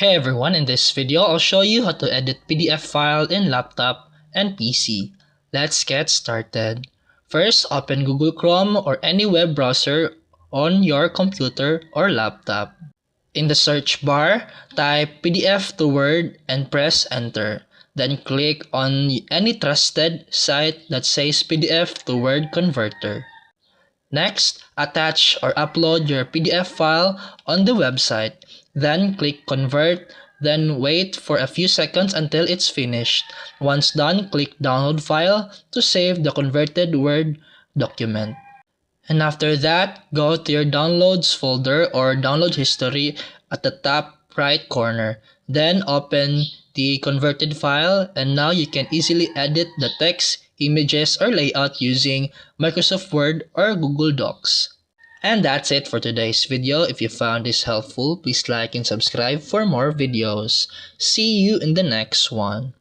Hey everyone, in this video I'll show you how to edit PDF file in laptop and PC. Let's get started. First, open Google Chrome or any web browser on your computer or laptop. In the search bar, type PDF to Word and press enter. Then click on any trusted site that says PDF to Word converter. Next, attach or upload your PDF file on the website. Then click Convert, then wait for a few seconds until it's finished. Once done, click Download File to save the converted Word document. And after that, go to your Downloads folder or Download History at the top right corner. Then open the converted file, and now you can easily edit the text, images, or layout using Microsoft Word or Google Docs. And that's it for today's video. If you found this helpful, please like and subscribe for more videos. See you in the next one.